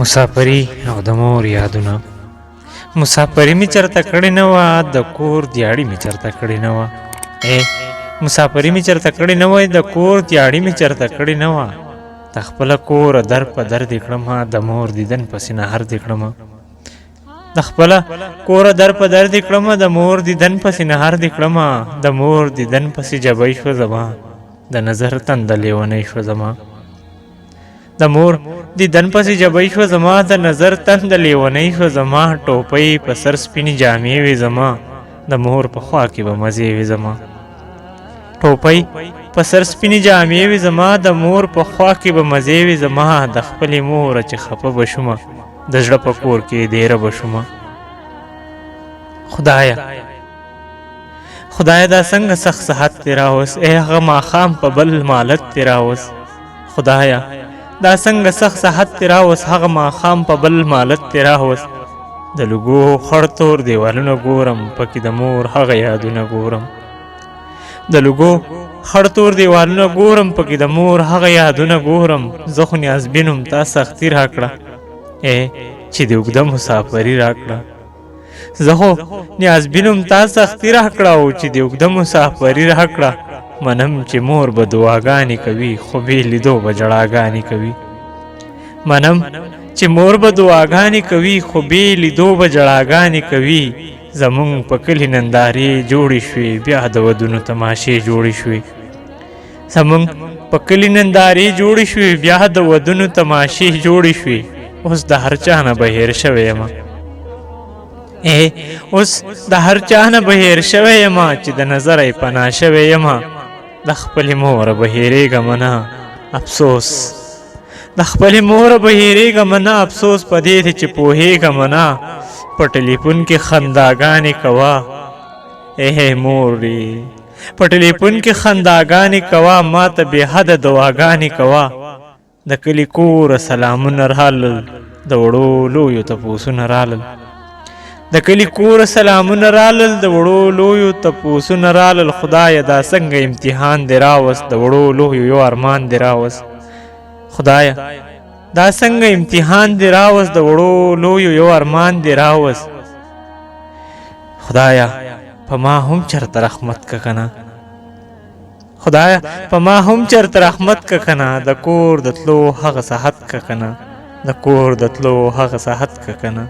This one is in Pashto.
مسافري او د مور یادونه. مسافري می چرته کړې نه وه، د کور دیاړي می چرته کړې نه وه. مسافري می چرته کړې نه وه، د کور دیاړي می چرته کړې نه وه. د خپله کوره در په در دې کړمه، د مور دیدن پسې نهر دې کړمه. د خپله کوره در په در دې کړمه، د مور دیدن پسې نهر دې کړمه. د مور دیدن پسې جبۍ شوه زما، د نظر تنده لیونۍ شوه زما. د مور دیدن پسې جبۍ شوه زما، د نظر تنده لیونۍ شوه زما. ټوپۍ په سر سپینې جامې وې زما، د مور په خوا کې به مزې وې زما. ټوپۍ په سر سپینې جامې وې زما، د مور په خوا کې به مزې وې زما. د خپلې موره چې خفه به شومه، د زړه په کور کې دیره به شومه. خدایه دا څنګه سخت صحت دې راوست، ای هغه ماښام په بل مالت دې راوست. خدایه دا څنګه سخت صحت دې راوست، هغه ماښام په بل مالت دې راوست. د لوګو خړ تور دیوالونه ګورم، پکې د مور هغه یادونه ګورم. د لوګو خړ تور دیوالونه ګورم، پکې د مور هغه یادونه ګورم. زه خو نیازبینم تا سختي راکړه، چې د اوږده مسافري راکړه. زه خو نیازبینم تا سختي راکړه، او چې د اوږده مسافري راکړه. منم چې مور به دعاګانې کوي، خو بې لیدو به ژړاګانې کوي. منم چې مور به دعاګانې کوي، خو بې لیدو به ژړاګانې کوي. زمونږ په کلي نندارې جوړې شوې، بیا د ودونو تماشې جوړې شوې. زمونږ په کلي نندارې جوړې شوې، بیا د ودونو تماشې جوړې شوې. اوس د هر چا نه به هېر شوی یمه، اوس د هر چا نه به هېر شوی یمه، چې د نظره یې پناه شوی یمه. د خپلې موره به هېرېږم نه افسوس، د خپلې موره به هېرېږم نه افسوس. په دې دی چې پوهېږم نه، په ټلیفون کې خنداګانې کوه. مورې په ټلیفون کې خنداګانې کوه، ما ته بې حده دعاګانې کوه. د کلي کوره سلامونه رالل، د وړو لویو تپوسونه رالل. د کلي کوره سلامونه رالل، د وړو لویو تپوسونه رالل. خدایه دا څنګه امتحان دې راوست، د وړو لویو یو ارمان دې راوست. خدایه دا څنګه امتحان دې راوست، د وړو لویو یو ارمان دې راوست. خدایه په ما هم چرته رحمت که کنه، خدایه په ما هم چرته رحمت که کنه. د کور د تلو هغه صحت که کنه، د کور د تلو هغه صحت که کنه.